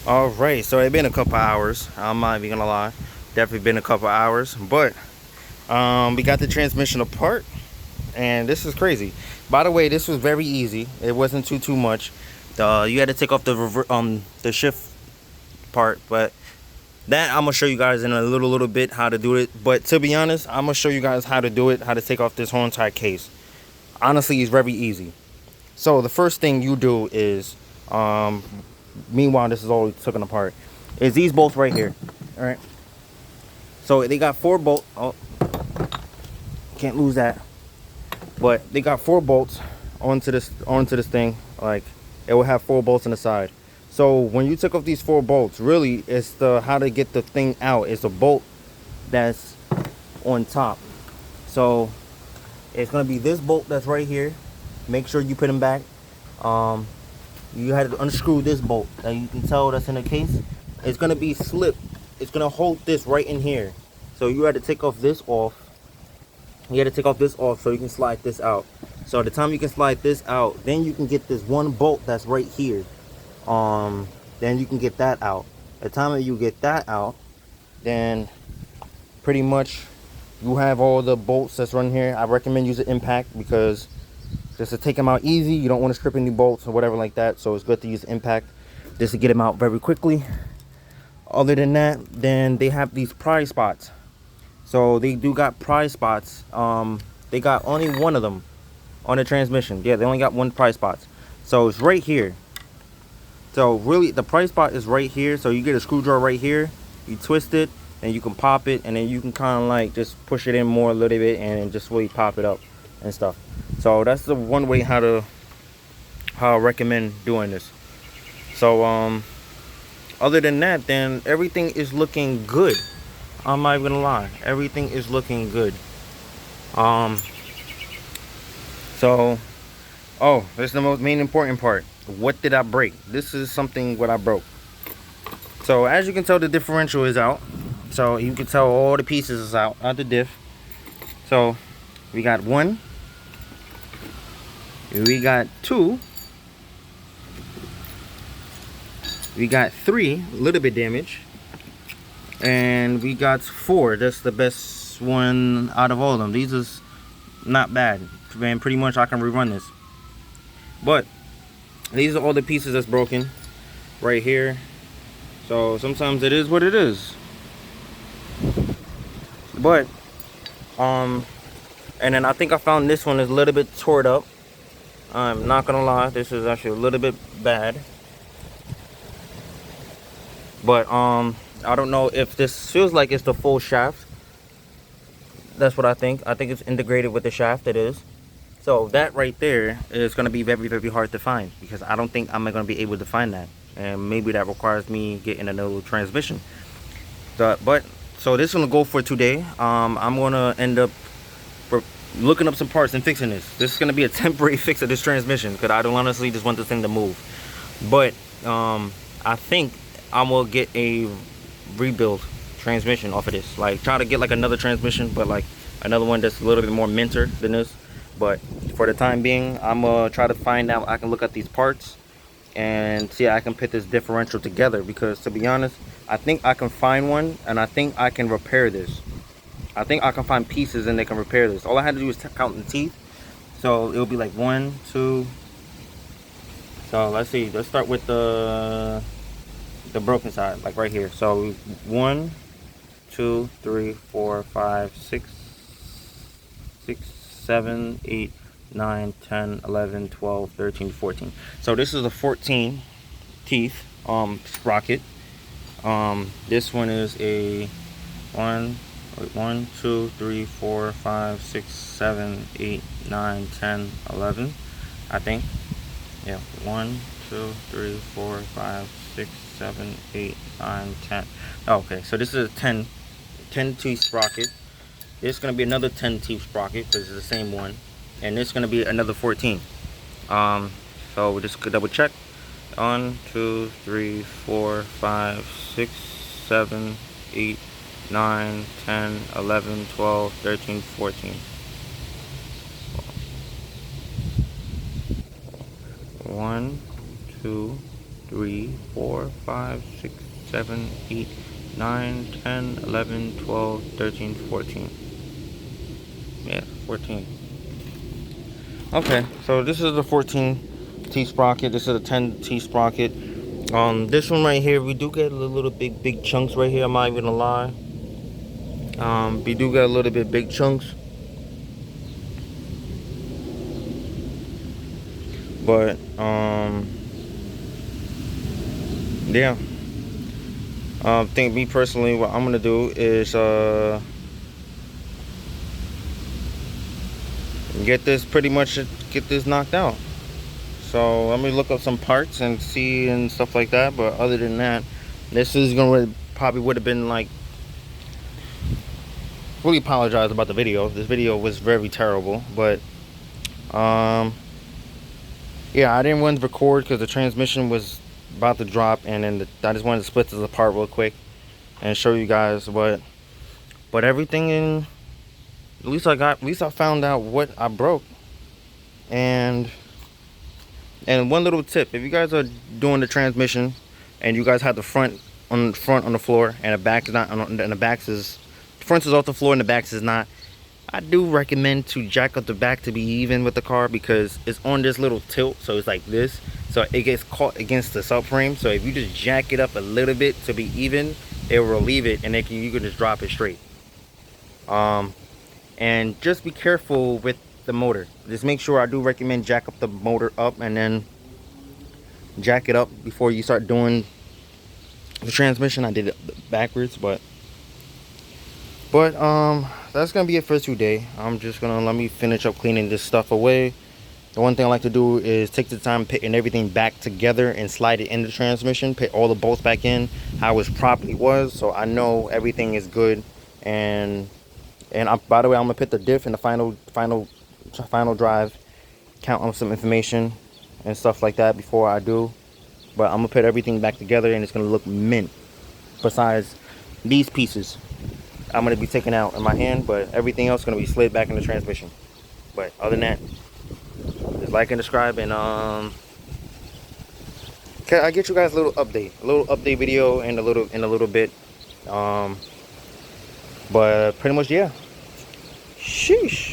All right, so it's been a couple hours. I'm not even gonna lie, definitely been a couple hours. But we got the transmission apart, and this is crazy. By the way, this was very easy. It wasn't too much. You had to take off the shift part, but that I'm gonna show you guys in a little bit how to do it. But to be honest, I'm gonna show you guys how to do it, how to take off this whole entire case. Honestly, it's very easy. So the first thing you do is, meanwhile this is all taken apart, is these bolts right here. All right. So they got 4 bolts. Oh, can't lose that. But they got 4 bolts onto this thing. Like, it will have 4 bolts on the side. So when you took off these 4 bolts, really it's the how to get the thing out. It's a bolt that's on top. So it's gonna be this bolt that's right here. Make sure you put them back. You had to unscrew this bolt that you can tell that's in the case. It's gonna be slipped. It's gonna hold this right in here. So you had to take off this off. You had to take off this off so you can slide this out. So the time you can slide this out, then you can get this one bolt that's right here. Then you can get that out. The time that you get that out, then pretty much you have all the bolts that's running here. I recommend using impact because just to take them out easy, you don't want to strip any bolts or whatever like that. So it's good to use impact just to get them out very quickly. Other than that, then they have these pry spots. So they do got pry spots. They got only one of them on the transmission. Yeah, they only got one pry spot. So it's right here. So really the pry spot is right here. So you get a screwdriver right here, you twist it and you can pop it, and then you can kind of like just push it in more a little bit and just really pop it up and stuff. So that's the one way how I recommend doing this. So other than that, then everything is looking good. I'm not even gonna lie, everything is looking good. So oh, this is the most main important part. What did I break? This is something what I broke. So as you can tell, the differential is out. So you can tell all the pieces is out the diff. So we got 1, we got 2, we got 3, a little bit damage, and we got 4. That's the best one out of all of them. These is not bad, man. Pretty much I can rerun this. But these are all the pieces that's broken right here. So sometimes it is what it is. But and then I think I found this one is a little bit torn up. I'm not gonna lie, this is actually a little bit bad. But I don't know if this feels like it's the full shaft. That's what I think. I think it's integrated with the shaft. It is. So that right there is going to be very hard to find, because I don't think I'm going to be able to find that, and maybe that requires me getting another transmission. But so this is going to go for today. I'm going to end up looking up some parts and fixing this. This is going to be a temporary fix of this transmission because I don't honestly just want this thing to move. But I think I'm going to get a rebuild transmission off of this. Like, try to get like another transmission, but like another one that's a little bit more minter than this. But for the time being, I'm gonna try to find out. I can look at these parts and see how I can put this differential together, because to be honest, I think I can find one, and I think I can repair this. I think I can find pieces and they can repair this. All I had to do was count the teeth. So it'll be like 1, 2. So let's see, let's start with the broken side, like right here. So 1, 2, 3, 4, 5, 6, 7, 8, 9, 10, 11, 12, 13, 14. So this is a 14 teeth sprocket. This one is a 1, 2, 3, 4, 5, 6, 7, 8, 9, 10, 11. I think. Yeah, 1, 2, 3, 4, 5, 6, 7, 8, 9, 10. Okay, so this is a 10 teeth sprocket. This is going to be another 10 teeth sprocket because it's the same one. And this is going to be another 14. So we'll just double check. 1, 2, 3, 4, 5, 6, 7, 8, 9, 10, 11, 12, 13, 14. 1, 2, 3, 4, 5, 6, 7, 8, 9, 10, 11, 12, 13, 14. Yeah, 14. Okay, so this is the 14 T sprocket. This is a 10 T sprocket. This one right here, we do get a little big chunks right here. I'm not even gonna lie. We do get a little bit big chunks, but yeah. Think me personally, what I'm gonna do is get this get this knocked out. So let me look up some parts and see and stuff like that. But other than that, this is gonna probably would have been like, really apologize about the video. This video was very terrible, but yeah, I didn't want to record because the transmission was about to drop, and then I just wanted to split this apart real quick and show you guys but everything in, at least I found out what I broke. And one little tip, if you guys are doing the transmission and you guys have the front on the floor and the back is not, and the front is off the floor and the back is not, I do recommend to jack up the back to be even with the car, because it's on this little tilt, so it's like this, so it gets caught against the subframe. So if you just jack it up a little bit to be even, it will relieve it, and you can just drop it straight. And just be careful with the motor. Just make sure, I do recommend jack up the motor up and then jack it up before you start doing the transmission. I did it backwards, but that's gonna be it for today. I'm just gonna let me finish up cleaning this stuff away. The one thing I like to do is take the time putting everything back together and slide it in the transmission, put all the bolts back in how it properly was, so I know everything is good. And by the way, I'm gonna put the diff in the final drive, count on some information and stuff like that before I do. But I'm gonna put everything back together and it's gonna look mint. Besides these pieces, I'm gonna be taking out in my hand, but everything else is gonna be slid back in the transmission. But other than that, just like and subscribe, and I get you guys a little update video in a little bit. But pretty much, yeah. Sheesh.